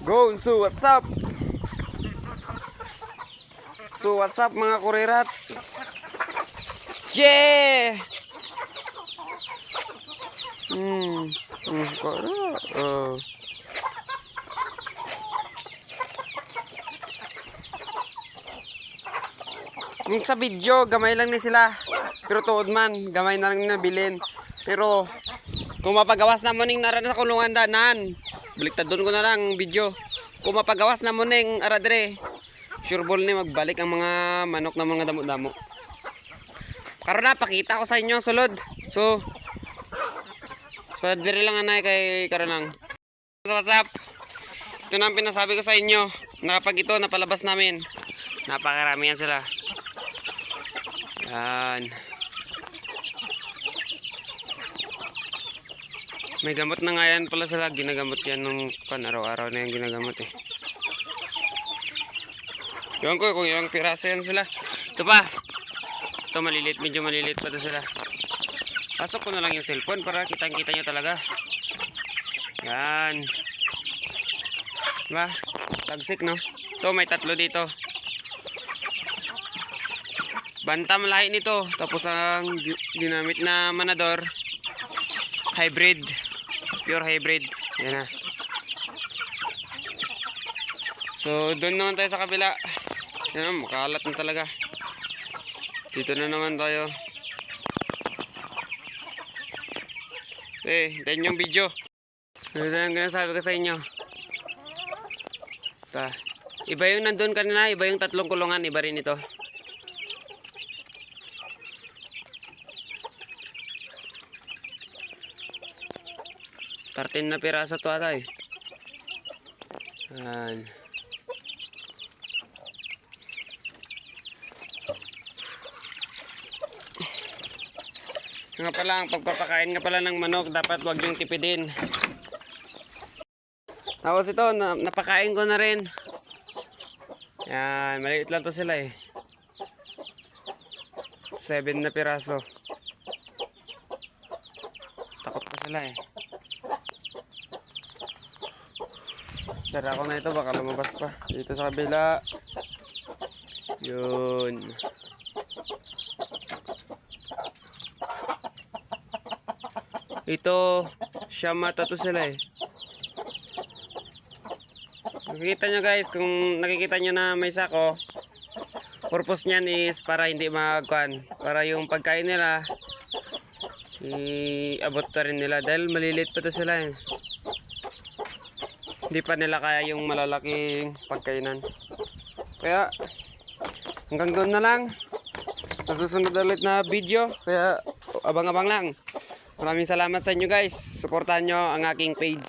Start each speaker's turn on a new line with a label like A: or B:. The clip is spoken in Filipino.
A: Go, so what's up? So what's up mga kurirat? Yeah! Oh. Kung sa video, gamay lang ni sila. Pero tuod man, gamay na lang nabilin. Pero kung mapagawas na mo ning naran sa kulungan danan, baliktad doon ko na lang video. Kung mapagawas na mo ning aradre, sure ball ni magbalik ang mga manok na mga damo-damo. Karon na pakita ko sa inyo ang sulod. So dire lang anay kay karon lang. So what's up? Ito na ang pinasabi ko sa inyo. Nakapag ito napalabas namin. Napakarami yan sila. Yan. May gamot na nga yan pala sila. Ginagamot yan nung araw-araw na yung ginagamot eh. Ewan ko kung ilang piraso yan sila. Ito pa. Ito malilit. Medyo malilit pa ito sila. Pasok ko na lang yung cellphone para kitang-kita nyo talaga. Yan. Diba? Tagsik no? Ito may tatlo dito. Bantam lahi nito. Tapos ang ginamit na manador. Hybrid. Pure hybrid. Yan na. So doon naman tayo sa kabila. Yan na, makalat na talaga. Dito na naman tayo. Okay, then yung video. Ito na ang ginasabi ko sa inyo. Iba yung nandun kanina, iba yung tatlong kulungan, iba rin ito. Tartin na piraso to ata eh. Yan. Nga pala, ang pagpapakain nga pala ng manok, dapat wag yung tipidin. Tapos ito, napakain ko na rin. Yan, maliit lang to sila eh. 7 na piraso. Takot pa sila eh. Sara ko na ito, baka lumabas pa. Dito sa kabila. Yun. Ito, siyamata to sila eh. Nakikita nyo guys, kung nakikita nyo na may sako, purpose nyan is para hindi magkuhan. Para yung pagkain nila, iabot pa rin nila. Dahil malilit pa to sila eh. Hindi pa nila kaya yung malalaking pagkainan. Kaya, hanggang doon na lang. Sa susunod ulit na video. Kaya, abang-abang lang. Maraming salamat sa inyo guys. Suportahan nyo ang aking page.